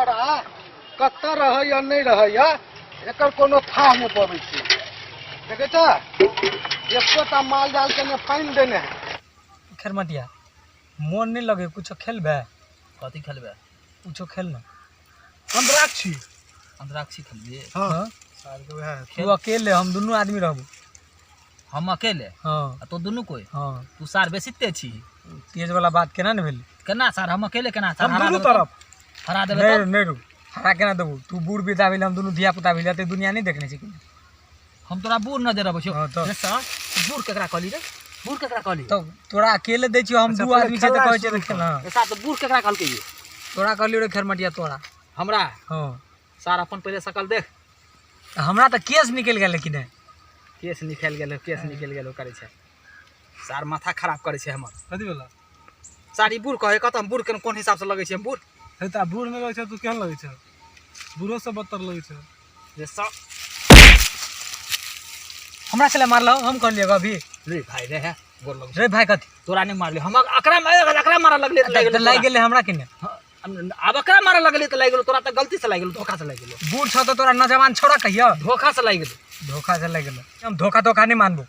छौड़ा कत्ता रह या नहीं रह या एकर कोनो था नहीं पबै छै। देखे छ एको माल जाल के ने फाइन देने है। खैर मटिया मन नहीं लगे कुछ खेलबे? कथी खेलबे? कुछ खेल ना। अंतराक्षी अंतराक्षी खेलबे? हां सार के वह तू अकेले हम दोनों आदमी रहबो। हम अकेले? हां तो दुनू कोई? हां तू सार बेसिते छी। तेज वाला बात केना ने भेल? केना सार हम अकेले केना सार? हम दोनों तरफ हरा देबे नहीं तो? नहीं रू हरा केना देबू? तू बूढ़ बिता भेल हम दोनों धिया पुता भेल ते दुनिया नहीं देखने छी। हम तोरा बूढ़ नजर आबै छौ। हां तो रे सार बूढ़ केकरा कहली रे? बूढ़ केकरा कहली? तो तोरा अकेले दै छियो हम दू आदमी छै त कहै छै खेल। हां रे सार तो बूढ़ केकरा कहलके ये? तोरा कहलियो रे खैर मटिया तोरा। हमरा? हां सार अपन पहले शकल देख। हमरा त केस निकल गेल लेकिन केस निकल गेलो करे छै। सार माथा खराब करे छै हमर। कथी वाला सारी बूढ़ कहे कतम बूढ़ के कोन हिसाब से लगे छै हम बूढ़? है त बूढ़ में लगे छ तू केहन लगे छ? बूढ़ो से बदतर लगे छ। रे सार हमरा चले मारलो हम कहलियो अभी रे भाई रे है गोर लग रे भाई कथी तोरा नहीं मारले हम अकरा मारा लगले त लाग गेले हमरा केने? अब अकरा मारा लगले त लाग गेलो। तोरा त गलती से लाग गेलो, धोखा से लाग गेलो। बूढ़ छ त तोरा नौजवान छोड़ा कहियो धोखा से लाग गेलो। धोखा से लाग गेलो। हम धोखा नहीं मानबो।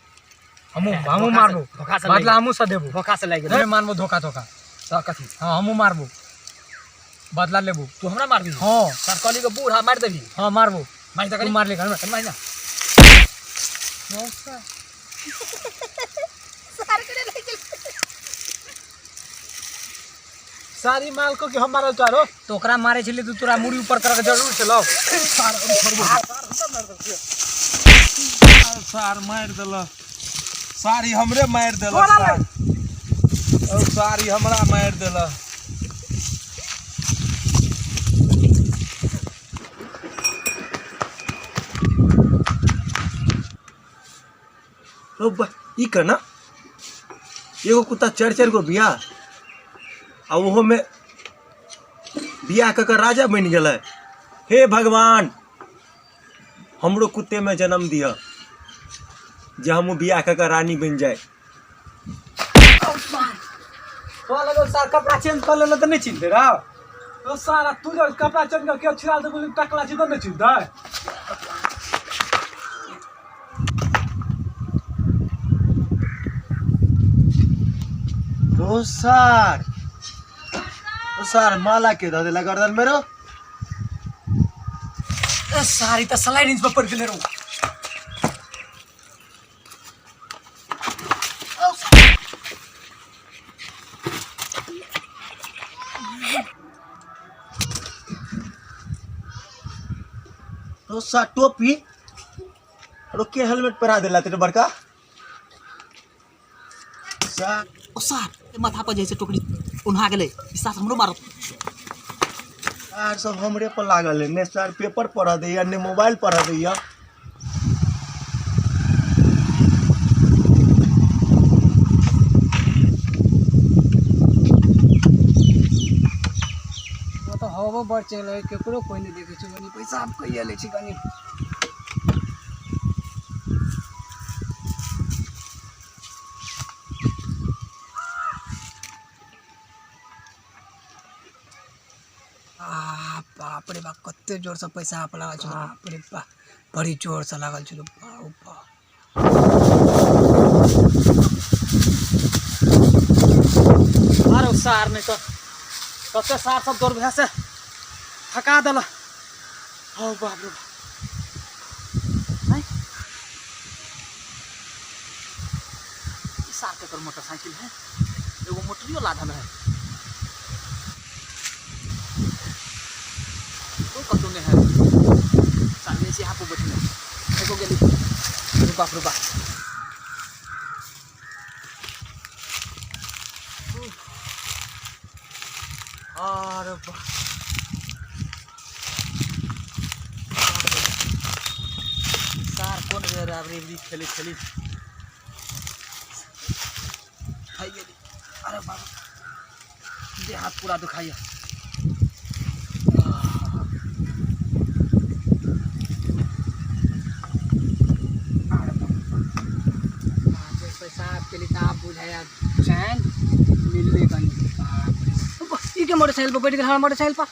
हमू मारबो धोखा से बदला हमू से देबो। धोखा से लाग गेलो। नहीं मानबो धोखा त कथी? हां हमू मारबो बदला लेबो। तू हमरा मारबी? हां सर कली के बूढ़ मार देबी? हां मारबो। मार त तू मार ले घर मार ना। सारी माल को कि हम मारल चारो तो ओकरा मारे छले तू तोरा मुड़ी ऊपर कर के जरूर चलो। सार सार मार देला। सारी हमरे मार देला। और सारी हमरा मार देला। ई करना एगो कुत्ता 4-4 गो बिया आ ओहो में बिया ककर राजा बन गया। हे भगवान हमरो कुत्ते में जन्म दिया जे हम बिया ककर रानी बन जाए। तो लगो सार कपड़ा चेंज कर लेला त नहीं चिंते रा। तो सारा तू जो कपड़ा चेंज कर के छिड़ाल तो टकला छी तो नहीं चिंता। ओ सार माला के द देला गर्दन मेरो। सारी त स्लाइड इंच पर पड़ गेले रो। तो सार टोपी और के हेलमेट पहरा देला तेरे बड़का सार। ओ सार माथा पर जैसे टोकरी उन्हा गेले सास हमरो मारत। यार सब हमरे पर लागल है ने सर पेपर पढ़ा दैया ने मोबाइल पढ़ा दैया। वो तो हवा बढ़ चले केकरो कोई नहीं देखे छी गनी पैसा आप कहिया ले छी गनी। बाप रे बाप कते जोर से पैसा आप लागल छ। बाप रे बाप बड़ी जोर से लागल छ। बाप अरे सार ने तो कते सार सब दौड़ भे से थका देला। हो बाप रे नहीं सार के मोटरसाइकिल है एगो मोटरियो लादल है। तो कतो ने है सामने से यहाँ पे बैठे एगो गेली। अरे बाप रे बाप अरे बाप सार कौन रे राबरी खेली खेली खाई गेली। अरे बाप देह हाथ पूरा दुखाइया। पैसा के लिए आप बुझाया चैन मिलने का नहीं। मोटरसाइकिल पर बैठ गया मोटरसाइकिल पर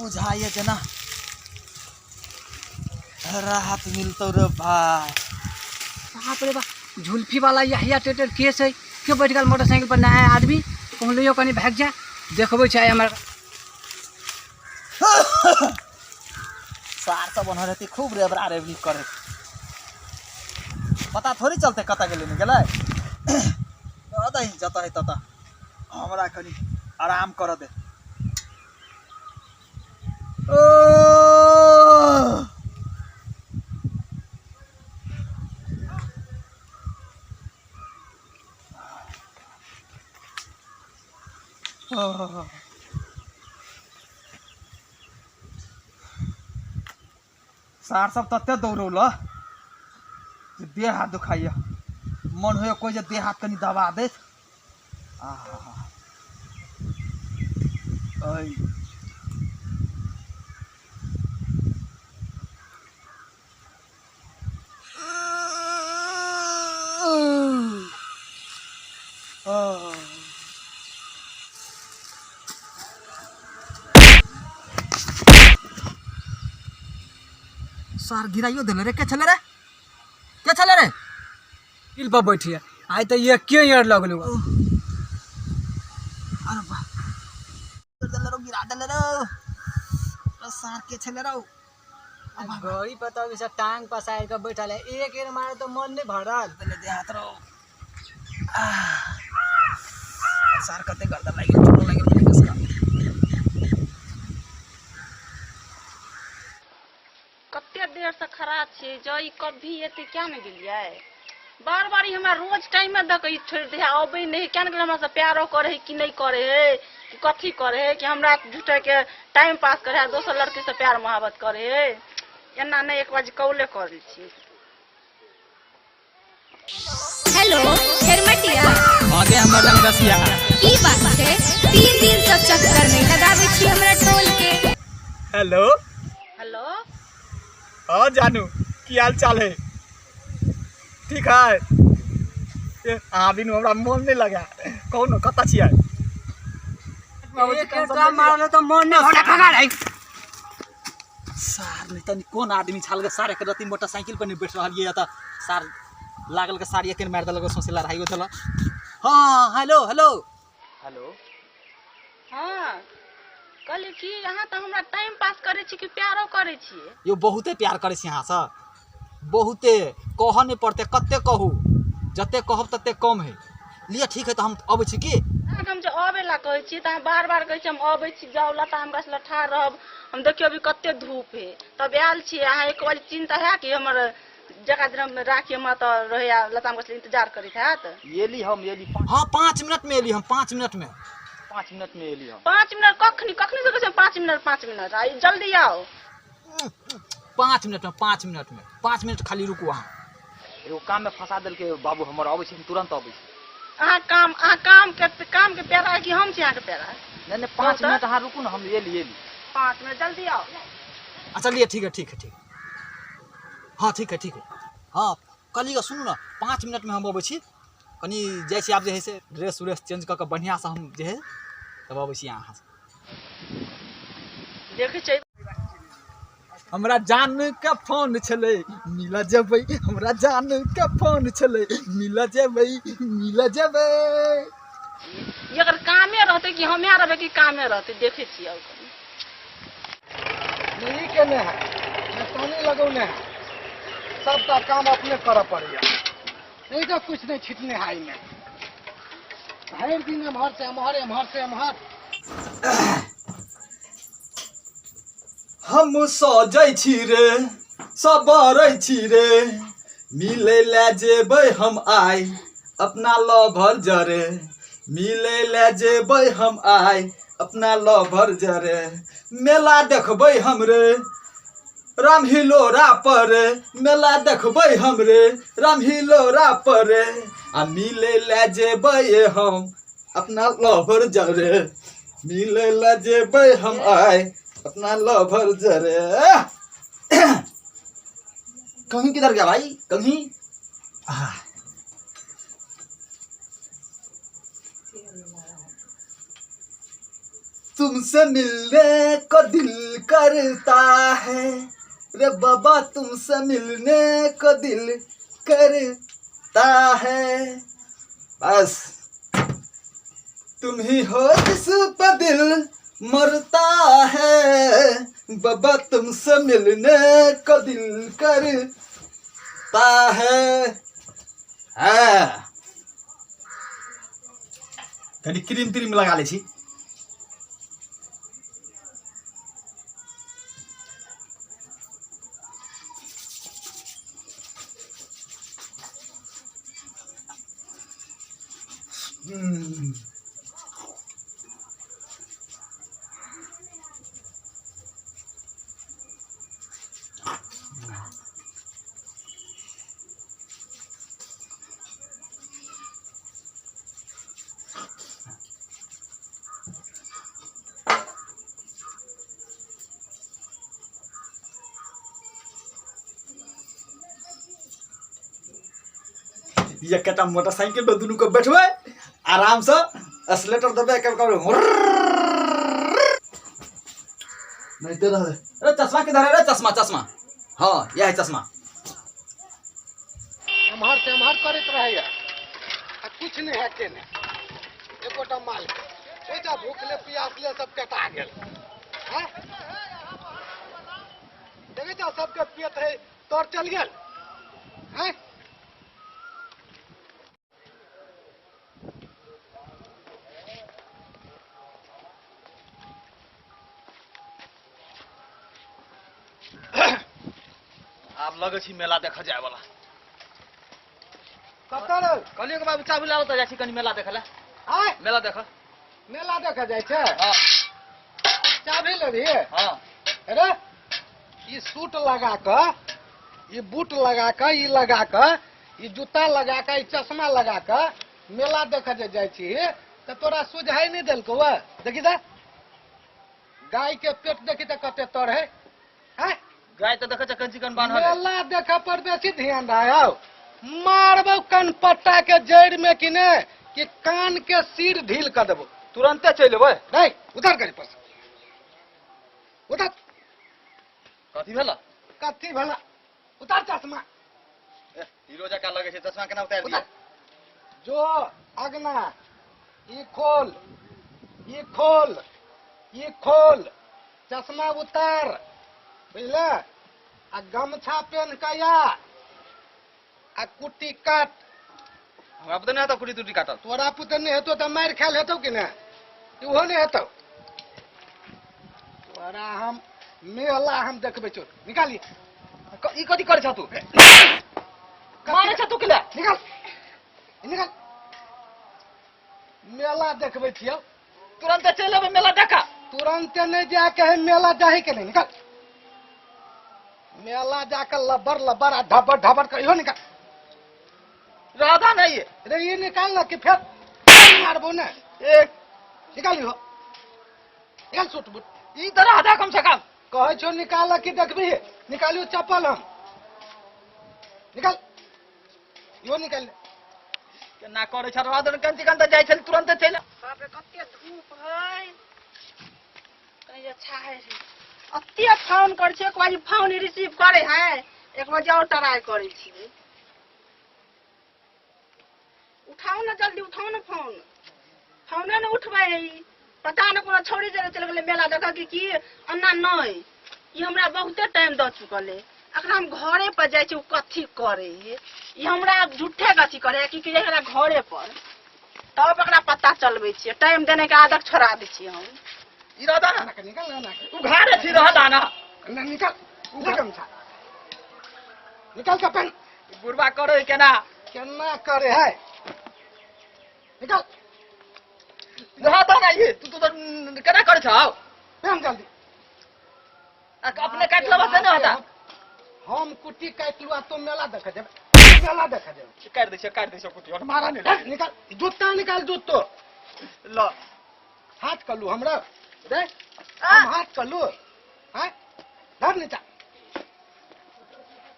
बुझाइए जना राहत मिलतो रे भाई। बाप रे बाप, झुल्फी वाला यहिया टेटर केस है, क्यों बैठ गल मोटरसाइकिल पर नया आदमी कहलियो कनी भाग जा, देखबे छै हमर सार सब बन रहती खूब रेबरा रेबनी करे, पता थोड़ी चलते कता गेले नहीं गेलै। दादा ही जता है तता हमरा कनी आराम कर दे। सार सब तत्ते दौड़ौल जे देह हाथ दुखाइए, मन हो कोई जे देह हाथ कनी दबा दे। सार गिराइयो दिले रे, क्या चले रे, क्या चले रे? हिल पर बैठिए आई तो ये क्यों यार लगलू। अरे बा दिले रो, गिरा दिले रो, सार के चले रो। गड़ी पर तो ऐसा टांग पसार के बैठल है, एक एर मारे तो मन नहीं भरल। पहले दे हाथ रो। सार कते गर्दन लागे, चोट लागे मुझे किसका। कते देर से खड़ा छे, जो ई कभी एते क्या नहीं गेलिए? बार बार हमरा रोज टाइम में दक ई छोड़ दे, आबे नहीं क्या नहीं, हमरा से प्यारो करे है कि नहीं करे है, कि कथी करे है, कि हमरा झूठे के टाइम पास करे है, दोसर लड़की से प्यार मोहब्बत करे है। एना नहीं एक बार कौले कर छी। हेलो हेरमटिया, आगे हमर रंग रसिया की बात है? 3 दिन से चक्कर नहीं लगावे छी हमरा टोल के। हेलो हेलो हाँ जानू, की हाल चाल है? ठीक है। अहाँ बिनु हमरा मन नहीं लगा, कौन कता छियै? एक एर मारले तो मन नहीं भरल, खगा रे। सार नहीं तनी कौन आदमी छाल के सारे के रती मोटरसाइकिल पर नहीं बैठ रहल ये त सार लागल के सारी के मार देलक, सोसे लड़ाई होल। हाँ हेलो हेलो हेलो। हाँ कहली कि यहाँ तो हमरा टाइम पास करे छी कि प्यारो करे छिए? यो बहुते प्यार करे छी यहाँ से, बहुते कह नहीं पड़ते, कते कहू, जते कहब तते कम है। लिए ठीक है तो हम अबै छी की? हम जो आबे ला कहै छी त बार बार कहै छी हम आबै छी, जाउ ला त हमरा से ठाड़ रहब। हम देखियो अभी कते धूप है, तब आयल छी। अहाँ एक बार चिंता है कि हमर जगह दिन में राखिए मत रहे, लताम के इंतजार करैत हैत। येली हम येली। हाँ 5 मिनट में एली हम, 5 मिनट में, 5 मिनट में एली हम। 5 मिनट कखनी कखनी से कहै 5 मिनट 5 मिनट आई जल्दी आओ। 5 मिनट में, 5 मिनट में, 5 मिनट खाली रुकू। अहाँ एगो काम में फंसा दिल के बाबू, हमर आबै छी तुरंत आबै छी। अहाँ काम के प्यारा है कि हम छी अहाँ के प्यारा? नहीं नहीं 5 मिनट अहाँ रुकू ना, हम येली 5 मिनट जल्दी आओ। अच्छा लिए ठीक है, ठीक है, ठीक है। हाँ ठीक है, ठीक है। हाँ कहलिएगा सुनू ना, 5 मिनट में हम अबै छी। कनी जाइ छी, आब जे है से ड्रेस उरेस चेंज कऽ के बढ़िया से हम जे है तब अबै छी अहाँ से। देखै छै हमरा जान के फोन छले, मिला जेबै। हमरा जान के फोन छले, मिला जेबै, मिला जेबै। अगर कामे रहते कि हमे रहबे कि कामे रहते, देखै छी। और नहीं केने है, मैं पानी लगौने है, सबका काम अपने कर पड़ेगा, नहीं तो कुछ नहीं छिटने हाई में। हर दिन एम्हर से एम्हर, एम्हर से एम्हर। हम सजै छी रे, सबरै छी रे, मिले ले जेबै हम आइ अपना लभर जरे, मिले ले जेबै हम आइ अपना लभर जरे। मेला देखबै हमरे रामहिलोरा पर, मेला देखबै हमरे रामहिलोरा पर, आ मिले ले जेबै हम अपना लभर जरे, मिले ले जेबै हम आइ अपना लभर जरे। कहीं किधर गया भाई, कहीं? तुमसे मिलने को दिल करता है, रे बाबा तुमसे मिलने को दिल करता है। बस तुम ही हो जिस पर दिल मरता है, बाबा तुमसे मिलने को दिल करता है। कहीं क्रीम त्रीम लगा ले छी। ये कटा मोटरसाइकिल पे दोनों को बैठवे आराम से एक्सीलेटर दबे के नहीं तो रहे। अरे चश्मा किधर है रे? चश्मा चश्मा, हाँ यह है चश्मा। एम्हर से एम्हर करत रहैया आ कुछ नहीं है के ने एकोटा माल ओइजा भूखले पियासले सब कटा गेल हैं। देखे तो सबके पेट है तोड़ चल गेल हैं। आप लगे छी मेला देखा जाए वाला। कतर कहलियो के बाबू चाबी लाओ तो जाछी कनी मेला देखला। आय मेला देख। मेला देखा जाय छै। हां चाबी लेलिए। हां अरे ये सूट लगा के, ये बूट लगा के, ये लगा के, ये जूता लगा के, ये चश्मा लगा के मेला देखा जाय छी तो तोरा सुझाई नहीं देलको वा। देखी दा गाय के पेट देखी तो कते तोड़ है हैं। गाय तो देखे छ चिकन बांधल। मेला देखा पर बेसी ध्यान रहो। मारबो कान पट्टा के जड़ में कि ने कि कान के सिर ढील कर देबो। तुरंते चल अबै। नहीं उधर करी पर उधर कथी भेला? कथी भला उतार चश्मा। हीरो जका लगे छै चश्मा केना उतार दिया? जो अगना ये खोल, ये खोल, ये खोल, चश्मा उतार बुझला। आ गमछा पेन कया आ कुट्टी काट। हमरा पता नहीं था कुटी टूटी काटल। तोरा पुत्र नहीं हेतो तो मार खाल हेतो कि ना? इहो नहीं हेतो। तोरा हम मेला हम देखबे चो निकालिए। ई कथी करे छ तू? मारे छ तू केला? निकाल निकाल। मेला देखबे छियो। तुरंते चल अबै मेला देखा। तुरंत नहीं जाके है मेला जाही के नहीं। निकाल मेला जाकर लबर लबर आ ढबर ढबर कर इहो निकाल। राधा नहीं है। अरे ये निकाल ना कि फिर मारबो ना। एक निकाल इहो। निकाल सूट बूट। ई तरह आधा कम से कम कहे छो निकाल कि देखबी। निकालियो चप्पल हम निकाल इहो निकाल। केना करे छ राधा कन चिकन त जाय छ तुरंते चल। बाप रे कते धूप है। कहीं अच्छा है रे। अत्ते फोन कर छै, एक बार फोन रिसीव करे है, एक बार और ट्राई करे छी। उठाओ ना जल्दी, उठाओ ना फोन। फोने न उठबै। पता न कोनो छोड़ी जरे चल गेलै मेला देखा कि अन्ना नहीं। ई हमरा बहुते टाइम द चुकल है। अखन हम घरे पर जाय छी कथी करे है। ई हमरा झूठे गति करे कि एकरा घरे पर तब एकरा पता चलबै छी। टाइम देने के आदत छोड़ा दै छी हम। ई राधा ना निकाल ना तू घरे थी रहला ना। ना निकाल उधर गमछा निकाल का पेन। बुरबा करे केना केना करे है निकाल। राधा नहीं है। तू तो केना करे छ? पेन जल्दी। अपने काट लेबा से ना होता। हम कुट्टी काट लुआ तो मेला देखा जाबे। मेला देखा जाबे। काट दे छ कुटी और मारा नहीं। निकाल जूता निकाल जूतो। ल हाथ कलू हमरा दे हम हाथ कलू हैं धर नीचा।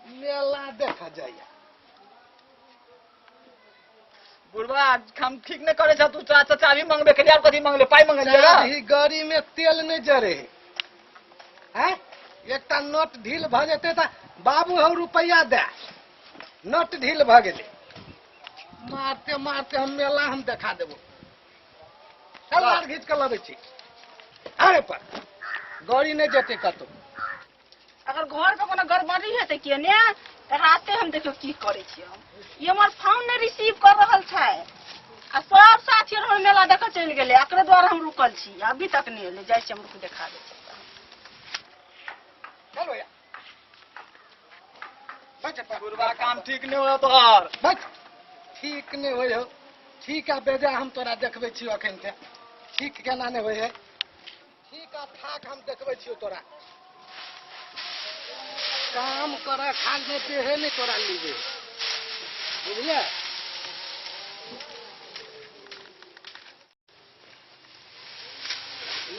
मेला देखा जाइए। बुढ़वा हम ठीक नहीं करे तू चाबी मांगबे के यार कथी मांगले पाई मांगले चाभी गाड़ी में तेल नहीं जरे हैं एकटा नट ढील भ जेते त बाबू हम रुपया दे नट ढील भ गेले मारते मारते हम मेला हम देखा देबो चल मार घीच के लबे छी अरे पर गाड़ी नहीं जेते कतो अगर घर पे कोनो गड़बड़ी है त के ने राते हम देखियो की करे छी हम ये हमर फोन नहीं रिसीव कर रहल छै आ सब साथी हम मेला देख चल गेले एकरे द्वारा हम रुकल छी अभी तक नहीं ले जाय छी हम रुक देखा दे चलो यार बच बुढ़वा काम ठीक नहीं हो तोहर बच ठीक नहीं होय हो ठीक है बेजा हम तोरा देखबे छी अखन के ठीक केना नहीं होय है ठीक है ठाक हम देखबे छी तोरा काम करे खाल में देहे नहीं तोरा लीजे बुझलिए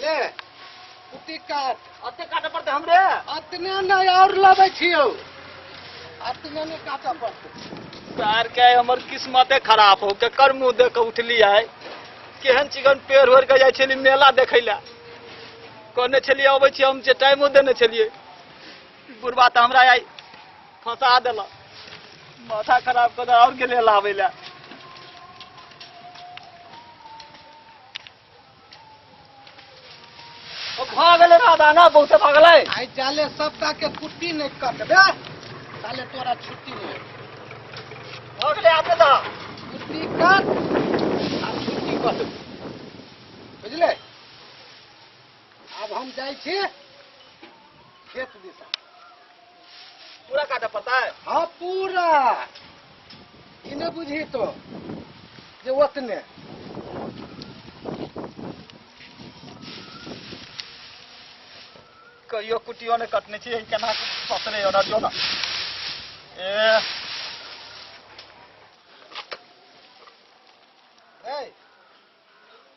ले कुटी काट अते काटे पड़ते हमरे अतने नहीं और लबे छियो अतने नहीं काटा पड़ते यार क्या हमर किस्मते खराब हो के कर मुंह देख के उठली है केहन चिकन पेड़ होर के जाय छली मेला देखै ला कहने छलिए अबै छी हम जे टाइमो देने छलिए बुढ़वा त हमरा आई फंसा देला माथा खराब कर और गेले लावे ला ओ भागले राधा ना बहुत भागले आई जाले सबका के कुट्टी नहीं कटबे ताले तोरा छुट्टी नहीं भागले आपने दा कुट्टी काट आ छुट्टी कट बुझले अब हम जाय छी खेत दिशा पूरा काटा पड़ता है हाँ पूरा इन्हें बुझी तो जे ओतने कहियो कुटियो ने कटने छी केना ससरे ओना जो ना ए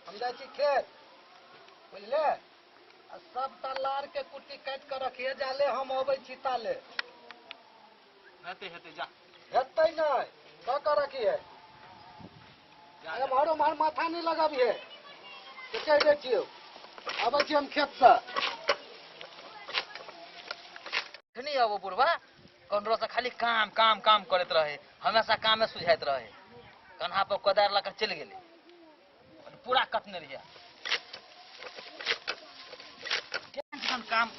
हम जाय छी खेत बुझले आ सबटा लार के कुट्टी काट के रखिए जाले हम अबै छी ताले हेते हेते जा हेतै नहीं का कर रखिए हमारो मार माथा नहीं लगाबिए तो कह दे छियो अबै छी हम खेत से नहीं अब बुढ़वा कौन से खाली काम काम काम करते रहे हमेशा काम में सुझाइत रहे कन्हा पर कोदार लगा चल गेले पूरा कटने रहिए काम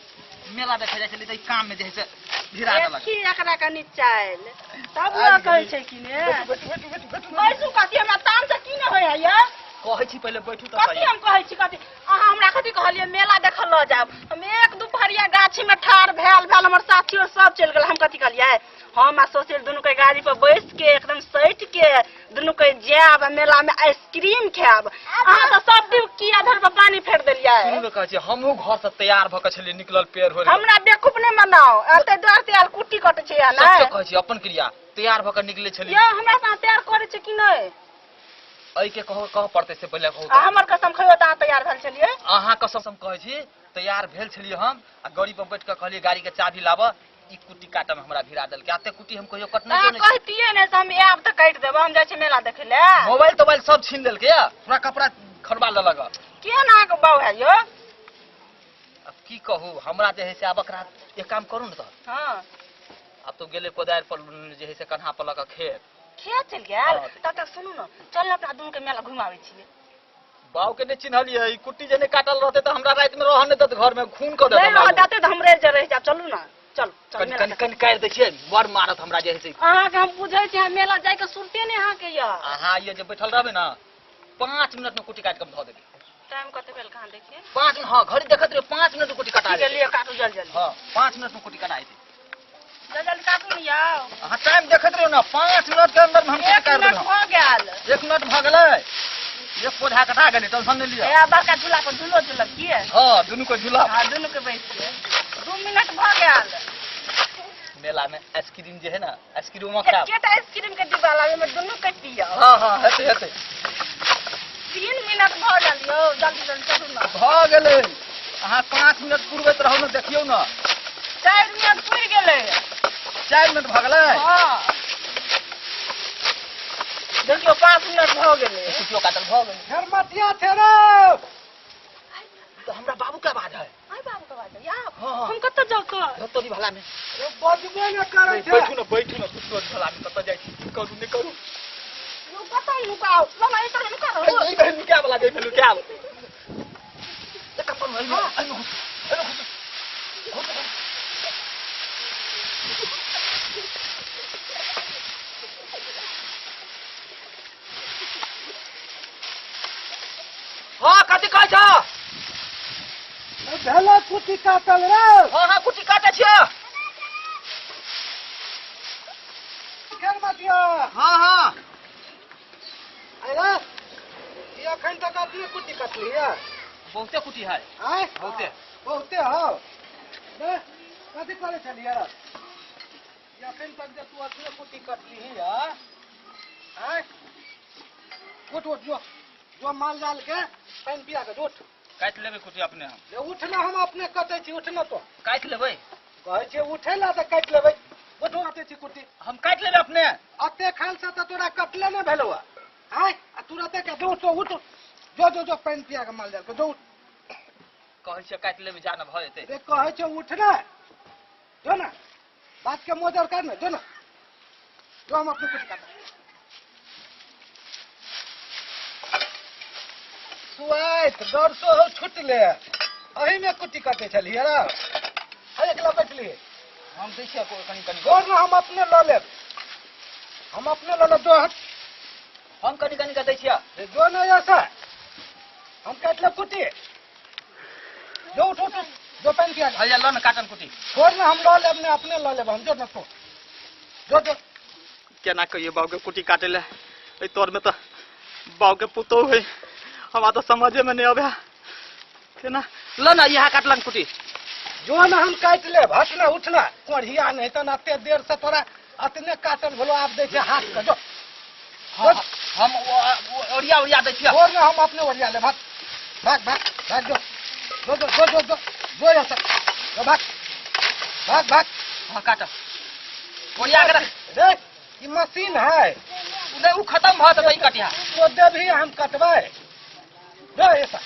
मेला देखे जाय छली त काम में जे है से भिड़ा देलक देखी एकरा कनी चाइल तब ना कहै छै कि ने बैसु कथी हमरा ताम से की न होय है ये कहै छी पहले बैठू त कथी हम कहै छी कथी अहाँ हमरा कथी कहलिए मेला देखल ल जाब हम एक दुपहरिया गाछी में ठाड़ भेल हमर साथियो सब चल गेल हम कथी कहलिए हम आ सोचल दुनू के गाड़ी पर बैस के एकदम सैठ के दुनू के जाब मेला में आइसक्रीम खाब अहाँ त सब दिन की आधार पर पानी फेर देलिए सुन कहै छी हमहु घर से तैयार भ के छली निकलल पेड़ होर हमरा बेवकूफ नहीं बनाओ एते डर तैयार कुट्टी कटे छै ना सच कहै छी अपन क्रिया तैयार भ के निकले छली ये हमरा साथ तैयार करे छै कि नहीं ऐ के कह पड़ते से पहले कहू हमर कसम खइयो त अहाँ तैयार भेल छलिए अहाँ कसम कहै छी तैयार भेल छलिए हम आ गाड़ी पर बैठ के कहलिए गाड़ी के चाबी लाब ई कुट्टी काटम हमरा भिड़ा देल के आते कुट्टी हम कहियो कटने अहाँ नहीं कहतिए ने से हम आब त काट देब हम जाय छी मेला देखे ले मोबाइल तोबाइल सब छीन देल के पूरा कपड़ा खरबा लेलक के ना के बाऊ है यो अब की कहू हमरा जे है से आब एकरा एक काम करू न त हां अब तो गेले कोदार पर जे है से कन्हा पर लगा खेत खेत चल गेल तब तक सुनू न चल अपना दुनू के मेला घुमावे छिए बाऊ के ने चिन्हलिए ई कुट्टी जे ने काटल रहते त हमरा रात में रह ने दत घर में खून क नहीं रह देत जाते त हमरे जे रह जा चलू ना चल चल कन मेला कन कन काट दे छिए बर मारत हमरा जे है से अहाँ के हम बुझै छी हम मेला जाय के सुनते नहीं अहाँ के या अहाँ ये जे बैठल रहबे ना 5 मिनट में कुट्टी काट के ध देबे टाइम कते भेल कहां देखिए 5 मिनट हां घड़ी देखत रहे 5 मिनट में कुट्टी काटा के लिए काटू जल्दी जल्दी हां 5 मिनट में कुट्टी काटा जल्दी जल्दी काटू नहीं आओ अहाँ टाइम देखत रहे ना 5 मिनट के अंदर में हम कुट्टी एक काट मिनट देबे हो गेल 1 मिनट भ गेलै एक पौधा कटा गेलै टेंशन नहीं लिया ए बड़का झूला पर झूलो झूलक किए हां दुनू को झूला हां दुनू के बैठ के 2 मिनट भ गेल मेला में आइसक्रीम जे है ना आइसक्रीम में खराब केटा आइसक्रीम के डिब्बा लागे में दुनू कट दिया हां हां हेते हेते 3 मिनट भ गेल यो जल्दी जल्दी चलू ना भ गेलै अहाँ 5 मिनट पूर्वत रहौ न देखियौ न 4 मिनट पूरी गेलै 4 मिनट भ गेलै हां देखियो 5 मिनट भ गेलै कुटियो काटल भ गेलै घर मतिया थे रे तो हमरा बाबू के आवाज है आई बाबू के बात या हाँ। हम कत जाऊ कर तोरी भला में रे बजबे न करे छे बैठू ना तोरी भला में कतऽ जाइ छी करू नहि करू नु कत लुकाओ लमा ए तर लुकाओ ई बहन क्या वाला गई फेलू क्या एक अपन आई हाँ कथी कहै छ भेला कुटी काटल रे हाँ कुटी काटे छियै घर मतिया हाँ हाँ अरे ये अखन तक अपने कुटी काटली है बहुते कुटी है आय बहुते बहुते हो रे कथी करे छलिए रे ये अखन तक जे तू अपने कुटी काटली है आय उठ जो माल जाल के पानी पिया के उठ काट लेबै कुटी अपने हम ले उठ ना हम अपने कटे छी उठ ना तो काट लेबै कहै छै उठे ला त काट लेबै उठ आते छी कुटी हम काट लेबै अपने अते खाल से त तोरा कटले ने भेलो आय आ तुरते के दो तो उठ जो पानी पिया के माल जाल के जो उठ कहै छै काट लेबै जान भ जेतै रे कहै छै उठ ना जो ना बात के मोजर कर ना जो हम अपने कुटी काट सुआइत दरसो हो छुटले अही में कुटी काटे छलिए रे अरे एकला बैठली हम देखिए कनी कनी जोर ना हम अपने ल लेब जो हट हम कनी कनी का दै छियै रे जो ना ऐसा हम काट ले कुटी जो उठ जो पानी पिया हल्ला ल न काटन कुटी छोड़ ना हम ल लेब ने अपने ल लेब हम जो ना तो जो केना कहिए बाबू के कुटी काटे ले ए तोर में तो बाबू के पुतो है हमरा तो समझे में नहीं आवे केना ल न यहाँ काटलन कुटी जो ना हम काट ले हट ना उठ ना कोढ़िया नहीं तो ना अते देर से तोरा अतने काटल भलो आप दे छे हाथ के जो हम ओरिया दै छियै छोड़ ना हम अपने ओरिया ले भाग जो ऐसा जो भाग हाँ काट ओरिया के रख देख ये मशीन है उ खत्म भ जेतै कटिया तो देभी हम कटबै जो ऐसा